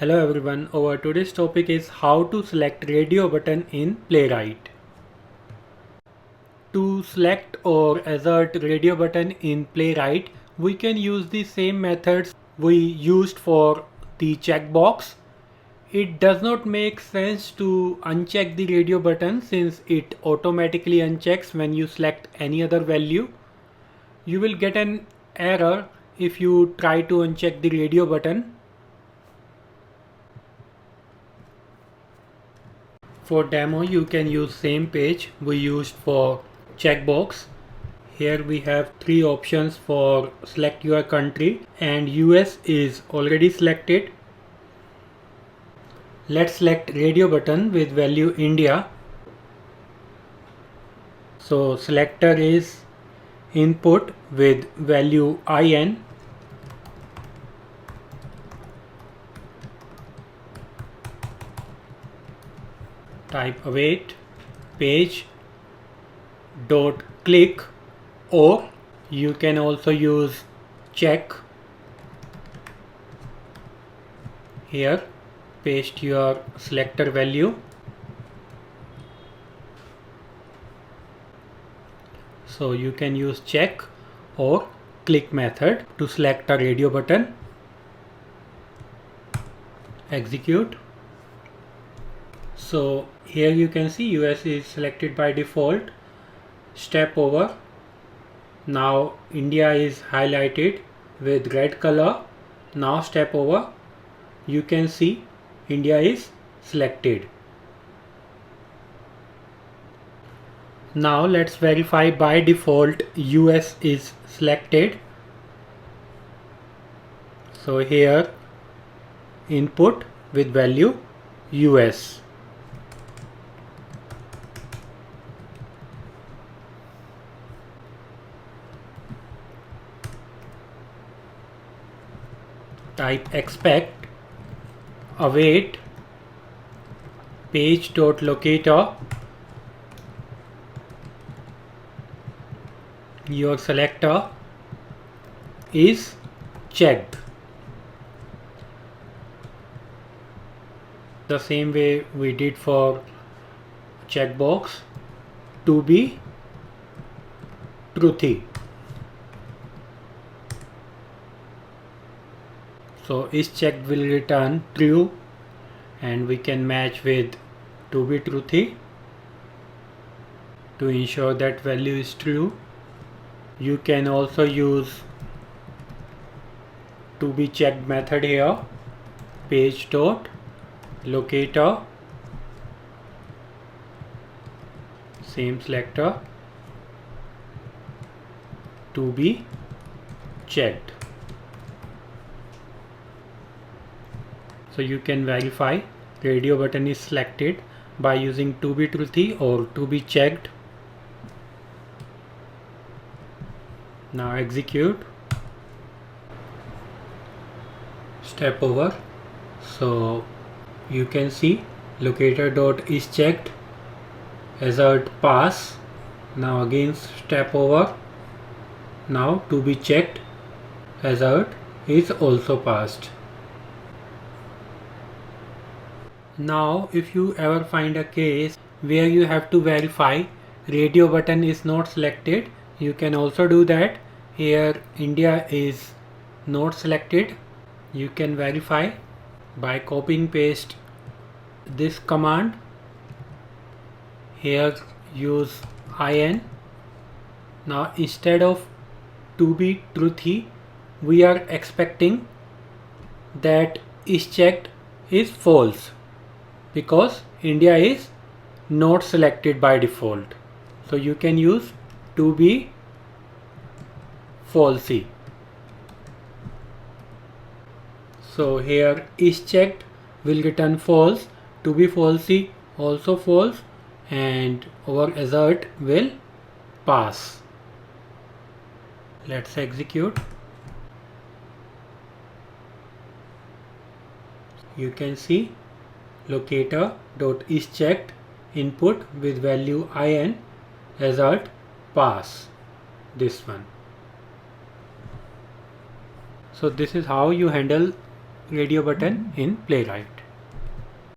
Hello everyone, our today's topic is how to select radio button in Playwright. To select or assert radio button in Playwright, we can use the same methods we used for the checkbox. It does not make sense to uncheck the radio button since it automatically unchecks when you select any other value. You will get an error if you try to uncheck the radio button. For demo, you can use same page we used for checkbox. Here we have three options for select your country and US is already selected. Let's select radio button with value India. So selector is input with value IN. Type await page dot click, or you can also use check. Here paste your selector value. So you can use check or click method to select a radio button. Execute. So here you can see US is selected by default. Step over. Now India is highlighted with red color. Now step over. You can see India is selected. Now let's verify by default US is selected. So here input with value US. Type expect await page.locator. Your selector is checked. The same way we did for checkbox, to be truthy. So is checked will return true and we can match with to be truthy. To ensure that value is true, you can also use to be checked method here. Page dot locator, same selector, to be checked. So you can verify radio button is selected by using to be truthy or to be checked. Now execute. Step over. So you can see locator dot is checked, assert pass. Now again step over. Now to be checked, assert is also passed. Now if you ever find a case where you have to verify radio button is not selected, you can also do that. Here India is not selected. You can verify by copying paste this command. Here use IN. Now instead of to be truthy, we are expecting that is checked is false because India is not selected by default. So you can use to be falsy. So here is checked will return false, to be falsy also false, and our assert will pass. Let's execute. You can see locator dot is checked input with value IN, assert pass, this one. So this is how you handle radio button in Playwright.